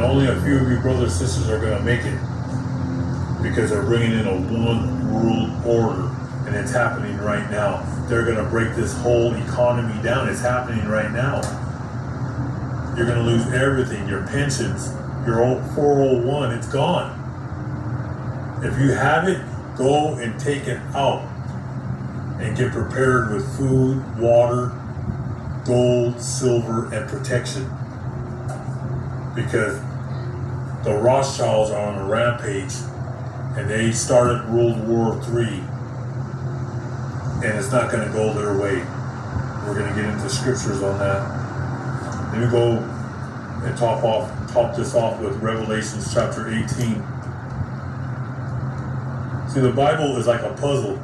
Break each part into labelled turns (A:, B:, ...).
A: only a few of you brothers and sisters are going to make it, because they're bringing in a one world order, and it's happening right now. They're going to break this whole economy down. It's happening right now. You're going to lose everything, your pensions, your old 401, it's gone. If you have it, go and take it out and get prepared with food, water, gold, silver, and protection. Because the Rothschilds are on a rampage, and they started World War III, and it's not going to go their way. We're going to get into scriptures on that. Let me go and top this off with Revelation chapter 18. See, the Bible is like a puzzle.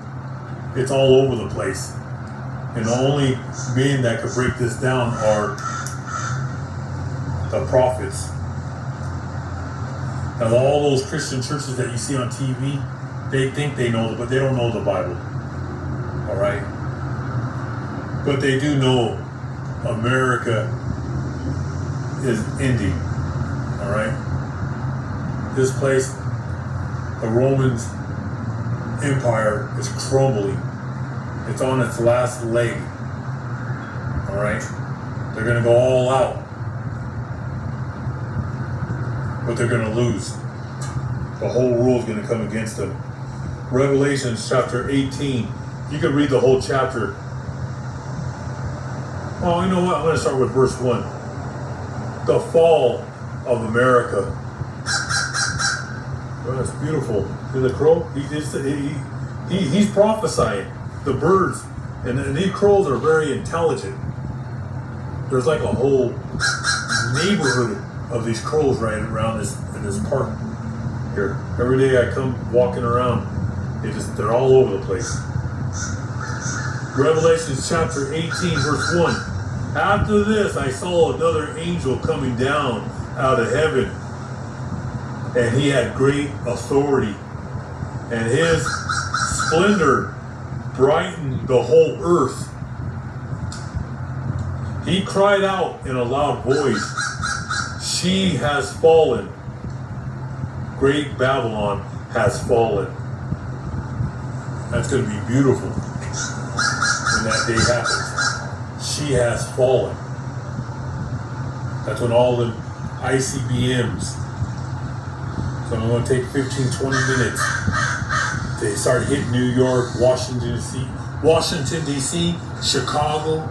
A: It's all over the place. And the only being that could break this down are the prophets. Now, all those Christian churches that you see on TV, they think they know, but they don't know the Bible. All right? But they do know America is ending. All right? This place, the Romans Empire, is crumbling. It's on its last leg. All right? They're going to go all out. But they're going to lose. The whole world's going to come against them. Revelation chapter 18. You can read the whole chapter. Oh, you know what? I'm going to start with verse 1. The fall of America. Oh, that's beautiful. See the crow? He's prophesying. The birds. And these crows are very intelligent. There's like a whole neighborhood of these crows right around in this park here. Every day I come walking around, they're all over the place. Revelation chapter 18 verse 1. After this I saw another angel coming down out of heaven, and he had great authority, and his splendor brightened the whole earth. He cried out in a loud voice, "She has fallen. Great Babylon has fallen." That's going to be beautiful when that day happens. She has fallen. That's when all the ICBMs, so I'm going to take 15-20 minutes. They start hitting New York, Washington DC, Chicago,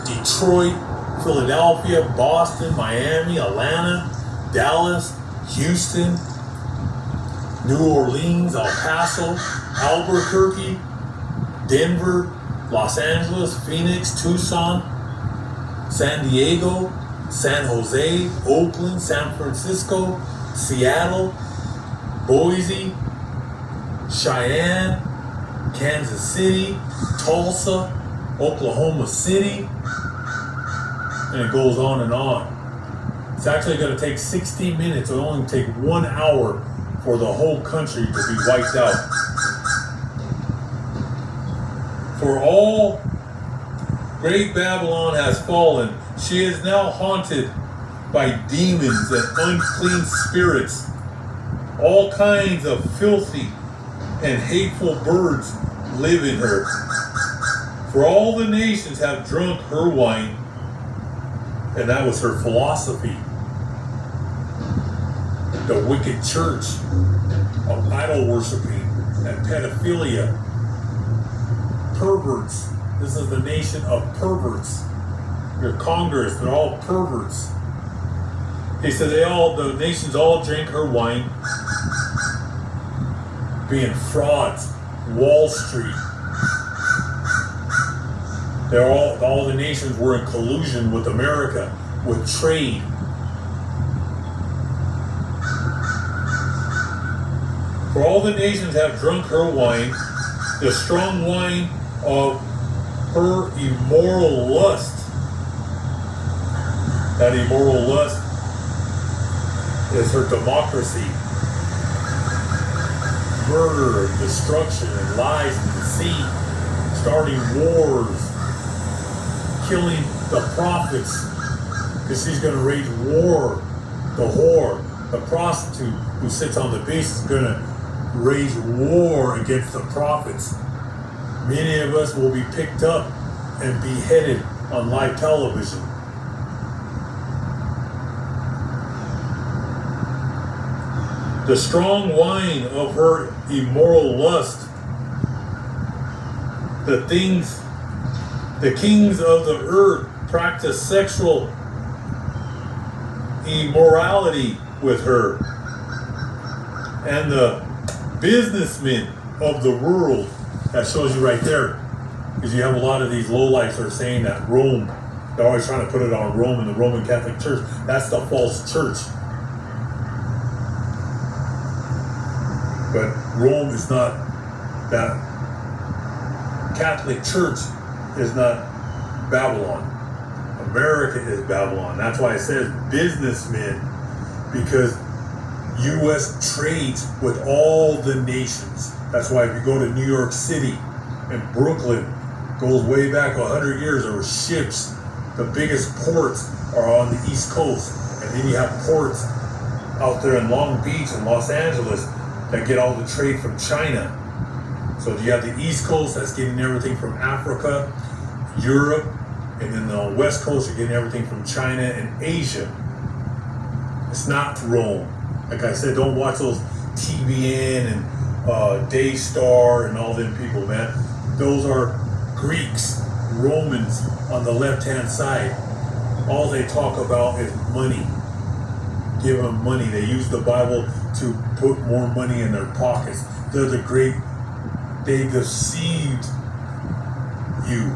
A: Detroit, Philadelphia, Boston, Miami, Atlanta, Dallas, Houston, New Orleans, El Paso, Albuquerque, Denver, Los Angeles, Phoenix, Tucson, San Diego, San Jose, Oakland, San Francisco, Seattle, Boise, Cheyenne, Kansas City, Tulsa, Oklahoma City, and it goes on and on. It's actually going to take 60 minutes. It'll only take 1 hour for the whole country to be wiped out. For all great Babylon has fallen. She is now haunted by demons and unclean spirits. All kinds of filthy and hateful birds live in her. For all the nations have drunk her wine, and that was her philosophy. The wicked church of idol worshiping and pedophilia. Perverts. This is the nation of perverts. Your Congress, they're all perverts. He said the nations all drink her wine, being frauds, Wall Street. All the nations were in collusion with America, with trade. For all the nations have drunk her wine, the strong wine of her immoral lust. That immoral lust is her democracy. Murder and destruction and lies and deceit, starting wars, killing the prophets, because she's going to wage war The whore, the prostitute who sits on the base is going to wage war against the prophets. Many of us will be picked up and beheaded on live television. The strong wine of her immoral lust, the kings of the earth practice sexual immorality with her, and the businessmen of the world. That shows you right there, because you have a lot of these lowlifes that are saying that Rome, they're always trying to put it on Rome and the Roman Catholic Church. That's the false church. But Rome is not, that Catholic Church is not Babylon. America is Babylon. That's why it says businessmen, because U.S. trades with all the nations. That's why if you go to New York City and Brooklyn, goes way back 100 years, there were ships. The biggest ports are on the East Coast. And then you have ports out there in Long Beach and Los Angeles that get all the trade from China. So you have the East Coast that's getting everything from Africa, Europe, and then the West Coast you're getting everything from China and Asia. It's not Rome. Like I said, don't watch those TBN and Daystar and all them people, man. Those are Greeks, Romans on the left-hand side. All they talk about is money. Give them money. They use the Bible to put more money in their pockets. They're the great, they deceived you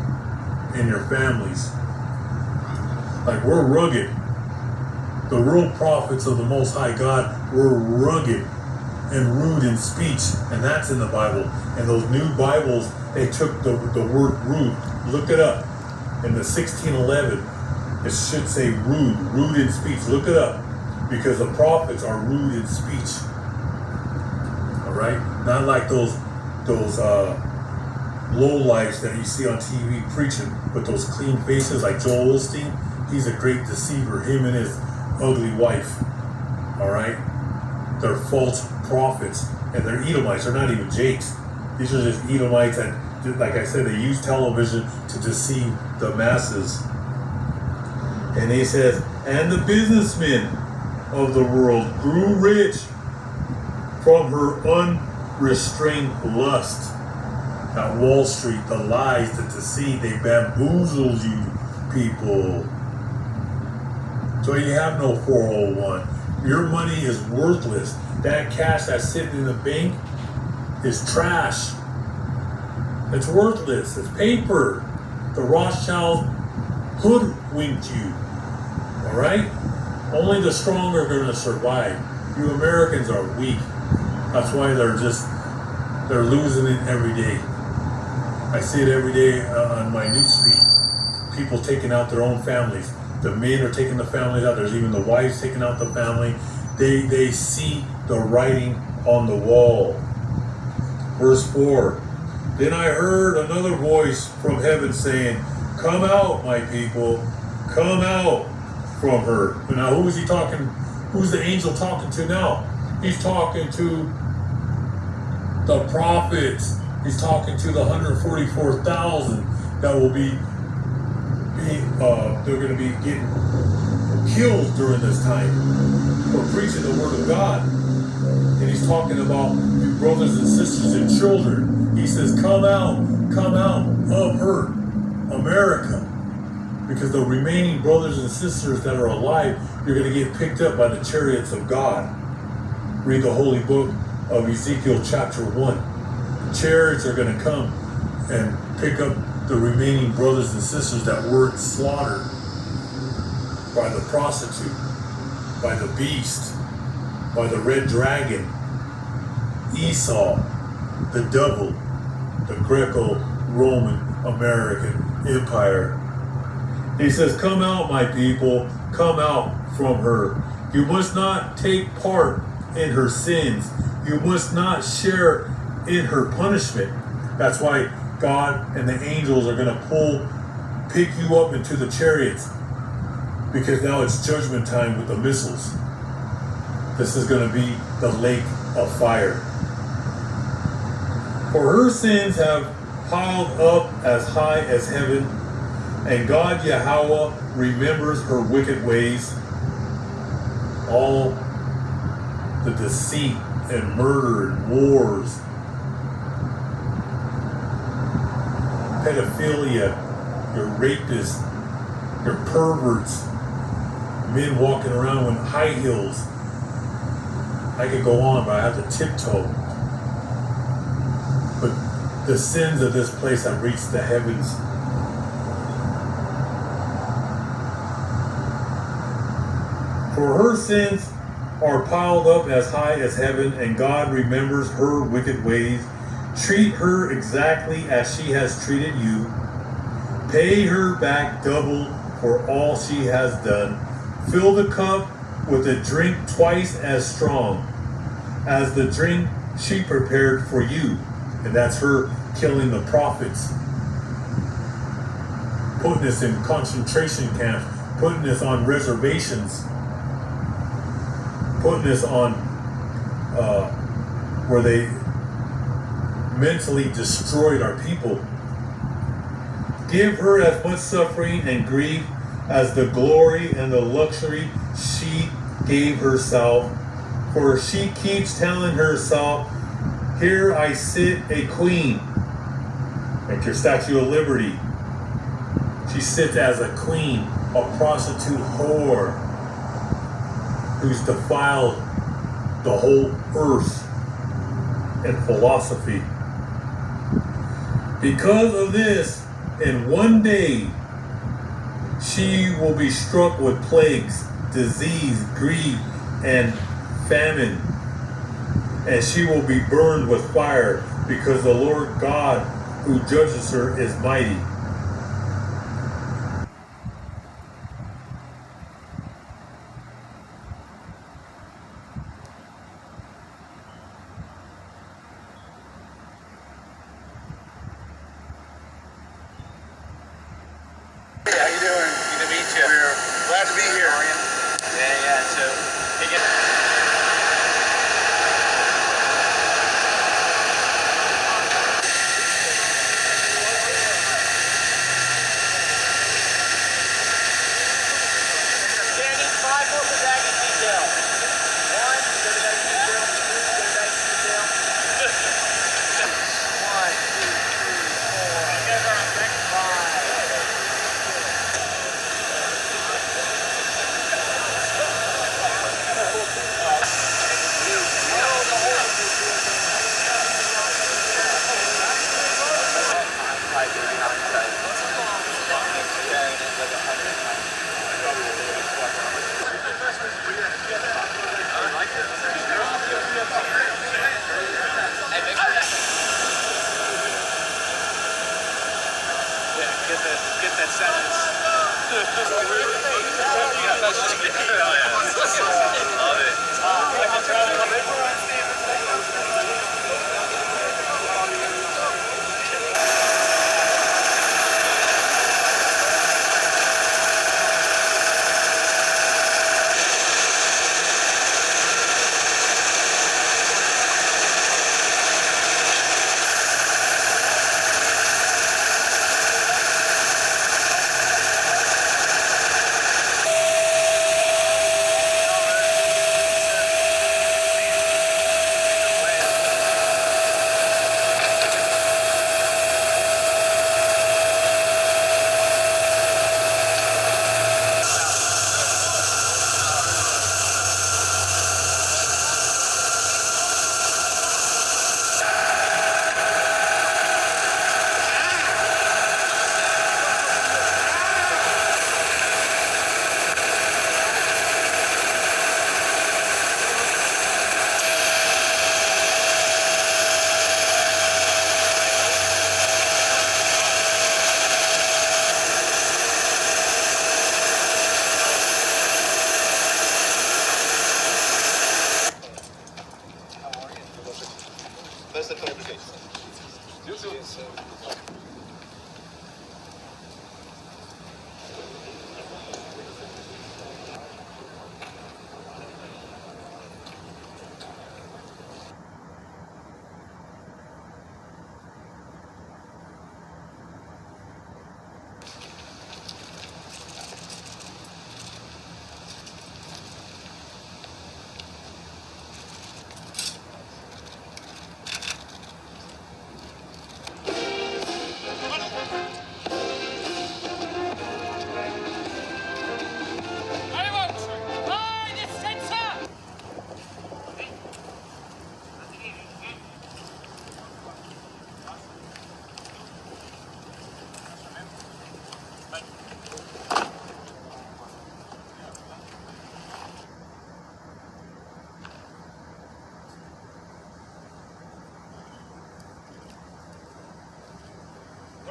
A: and your families. Like, we're rugged. The real prophets of the Most High God were rugged and rude in speech, and that's in the Bible. And those new Bibles, they took the word rude. Look it up. In the 1611, it should say rude in speech. Look it up, because the prophets are rude in speech. All right, not like those lowlifes that you see on TV preaching with those clean faces, like Joel Osteen. He's a great deceiver. Him and his ugly wife. All right, they're false prophets, and they're Edomites. They're not even Jakes. These are just Edomites that, like I said, they use television to deceive the masses. And he says, and the businessmen of the world grew rich from her unrestrained lust. At Wall Street, the lies, the deceit, they bamboozled you people. So you have no 401. Your money is worthless. That cash that's sitting in the bank is trash. It's worthless. It's paper. The Rothschild hoodwinked you. All right? Only the strong are going to survive. You Americans are weak. That's why they're losing it every day. I see it every day on my newsfeed. People taking out their own families. The men are taking the families out. There's even the wives taking out the family. They see the writing on the wall. Verse 4. Then I heard another voice from heaven saying, come out, my people. Come out from her. But now who is he talking? Who's the angel talking to now? He's talking to the prophets. He's talking to the 144,000 that will be they're going to be getting killed during this time for preaching the word of God. And he's talking about you brothers and sisters and children. He says, come out of her, America. Because the remaining brothers and sisters that are alive, you're going to get picked up by the chariots of God. Read the holy book of Ezekiel chapter 1. The chariots are going to come and pick up the remaining brothers and sisters that weren't slaughtered by the prostitute, by the beast, by the red dragon, Esau, the devil, the Greco-Roman American Empire. He says, come out, my people, come out from her. You must not take part in her sins. You must not share in her punishment. That's why God and the angels are going to pick you up into the chariots, because now it's judgment time with the missiles. This is going to be the lake of fire. For her sins have piled up as high as heaven, and God Yahweh remembers her wicked ways. All the deceit and murder and wars, pedophilia, your rapists, your perverts, men walking around with high heels. I could go on, but I have to tiptoe. But the sins of this place have reached the heavens. For her sins are piled up as high as heaven, and God remembers her wicked ways. Treat her exactly as she has treated you. Pay her back double for all she has done. Fill the cup with a drink twice as strong as the drink she prepared for you. And that's her killing the prophets, putting us in concentration camps, putting us on reservations, putting us on where they mentally destroyed our people. Give her as much suffering and grief as the glory and the luxury she gave herself. For she keeps telling herself, here I sit a queen. Like your Statue of Liberty. She sits as a queen, a prostitute whore, who's defiled the whole earth and philosophy. Because of this, in one day, she will be struck with plagues, disease, grief, and famine. And she will be burned with fire, because the Lord God who judges her is mighty.
B: How you doing? Good to meet you. We're glad to be here. Yeah. So, Danny, 5 more for baggage detail. 1, go to baggage detail. 2, go to baggage detail. 1, 2, 3, 4. You guys are on second 5.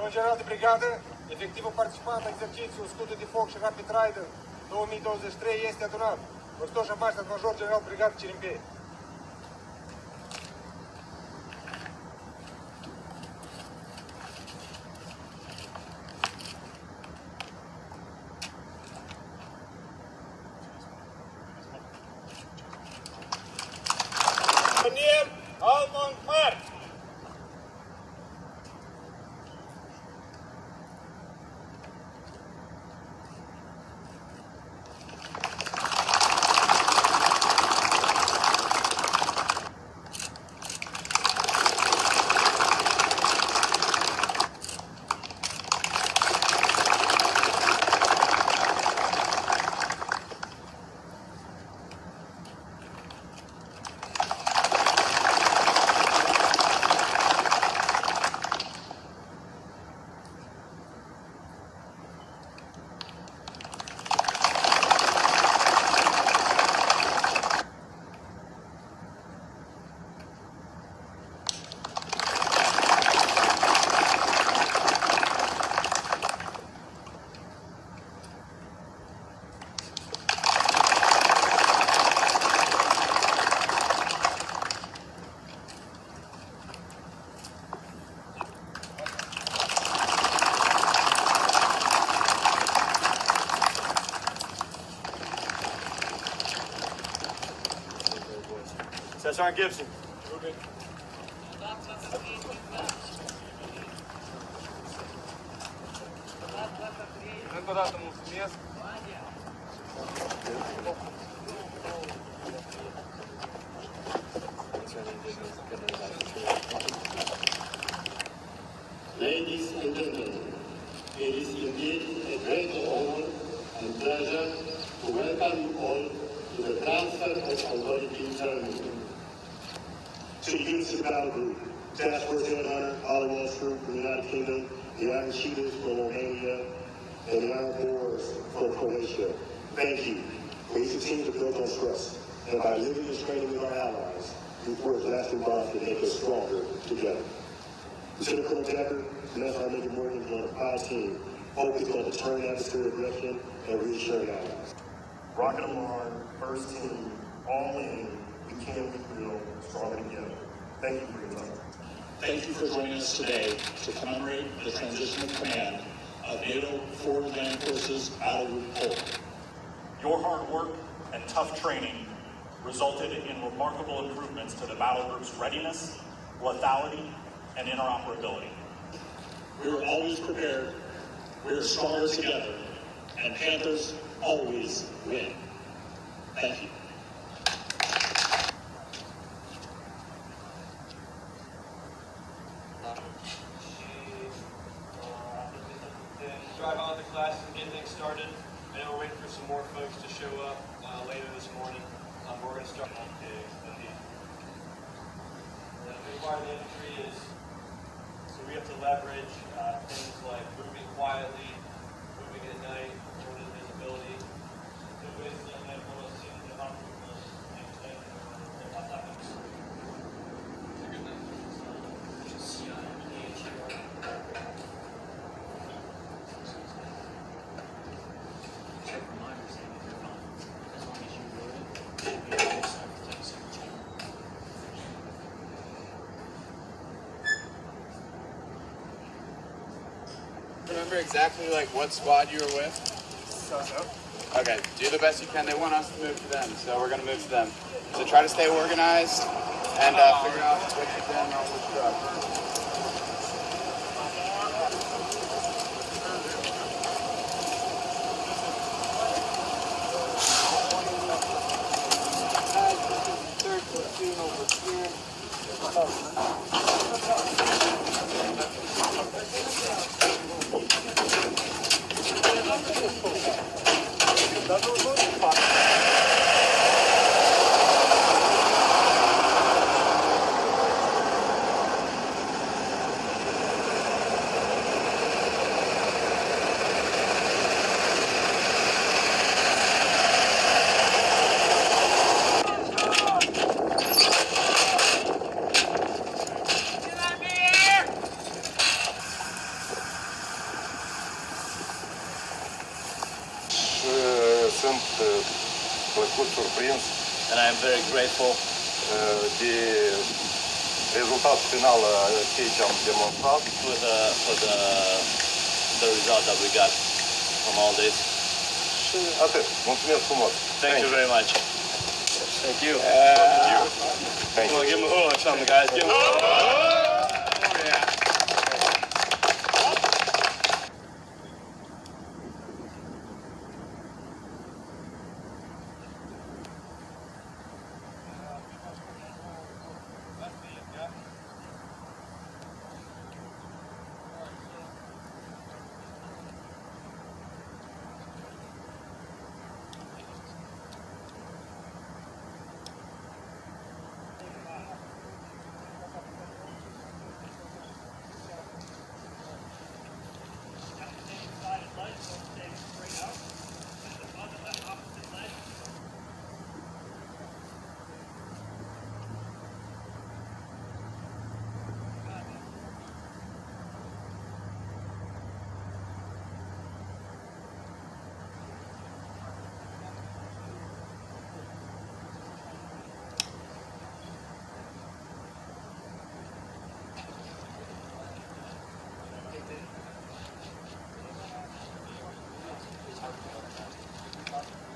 C: Domnul general de brigadă, efectivul participant la exercițiul Scutul de Foc și Rapid Rider 2023 este adunat. Vă Maștat Major General Brigadă Cirimpei.
B: Sergeant Gibson.
C: Încă o dată mulțumesc.
D: Ladies and gentlemen, it is indeed a great honor and pleasure to welcome you all to the transfer of authority ceremony. To the Youth Battle Group, Task Force Headhunter, Hollywood Group from the United Kingdom, the Iron Shooters from Romania, and the Iron Boars from Croatia. Thank you. We continue to build on trust, and by living and training with our allies, we forge lasting bonds that make us stronger together. Lieutenant Colonel Decker, Lieutenant Sergeant Major Morgan join a proud team focused on deterring adversary aggression and reassuring allies. Rocket Alarm, first team, all in, we can, we will, stronger together. Thank you for your time.
E: Thank you for joining us today to commemorate the transition of command of NATO Forward Land Forces Battle Group Poland.
F: Your hard work and tough training resulted in remarkable improvements to the battle group's readiness, lethality, and interoperability.
E: We are always prepared, we are stronger together, and Panthers always win. Thank you.
G: Drive on the classes and get things started. I know we're waiting for some more folks to show up later this morning. We're going to start on days. The big part of the infantry is, so we have to leverage things like moving quietly, moving at night, limited visibility.
H: Remember exactly like what squad you were with? Okay, do the best you can. They want us to move to them, so we're gonna move to them. So try to stay organized and figure out what you've done on which truck.
B: and I am very grateful.
I: De rezultatul final ceea ce am demonstrat
B: For the result that we got from all this.
I: și atât. Mulțumesc frumos.
B: Thank you very much.
H: Thank you.
I: Thank you.
B: Give him a hook or something, guys. Give him a hook.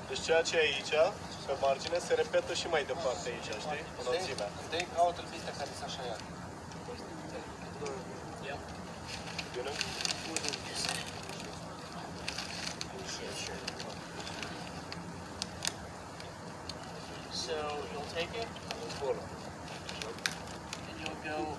C: Deci ceea ce e aici, pe margine, se repetă și mai departe aici, știi? Înălțimea.
B: Dai ca o tâlpită care să așa ia.
C: Bine?
B: So you'll take it and you'll go.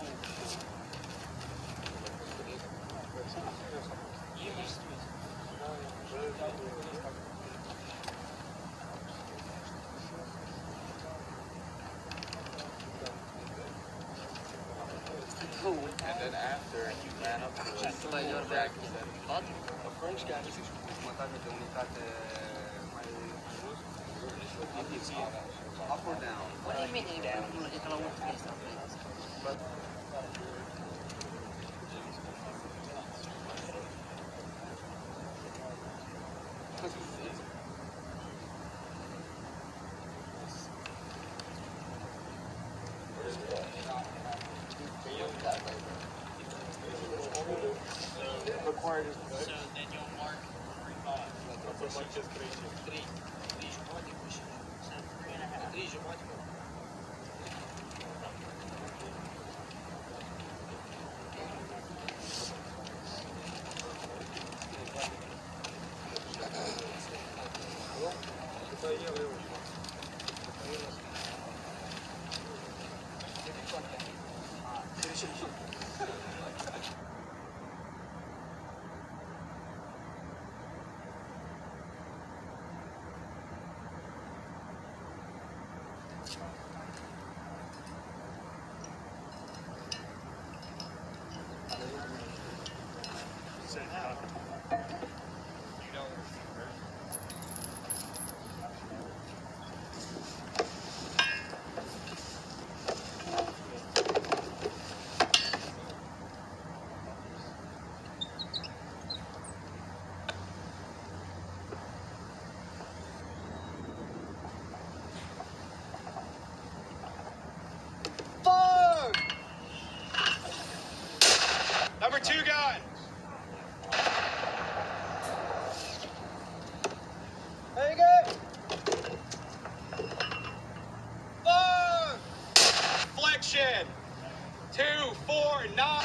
H: And then after you ran up to us, Jack said,
B: A French guy.
H: up or down?
J: What do you mean uno dietro la ultima che sta prendendo?
B: So then you'll mark 3-5. 3 jumătate cu și 3 jumătate.
C: Number 2 gun. Very good. Forward. Flexion. 2, 4, 9.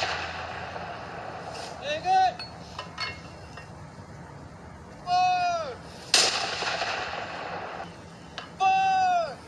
C: Very good. Forward. Forward.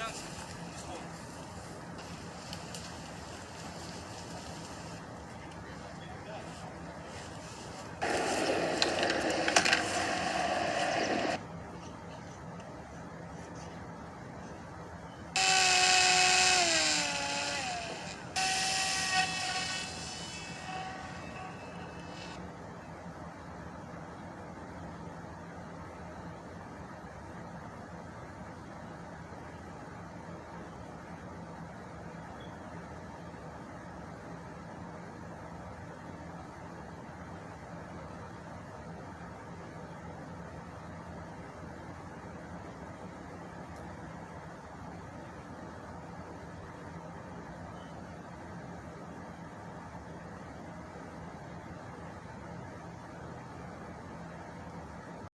B: Johnson.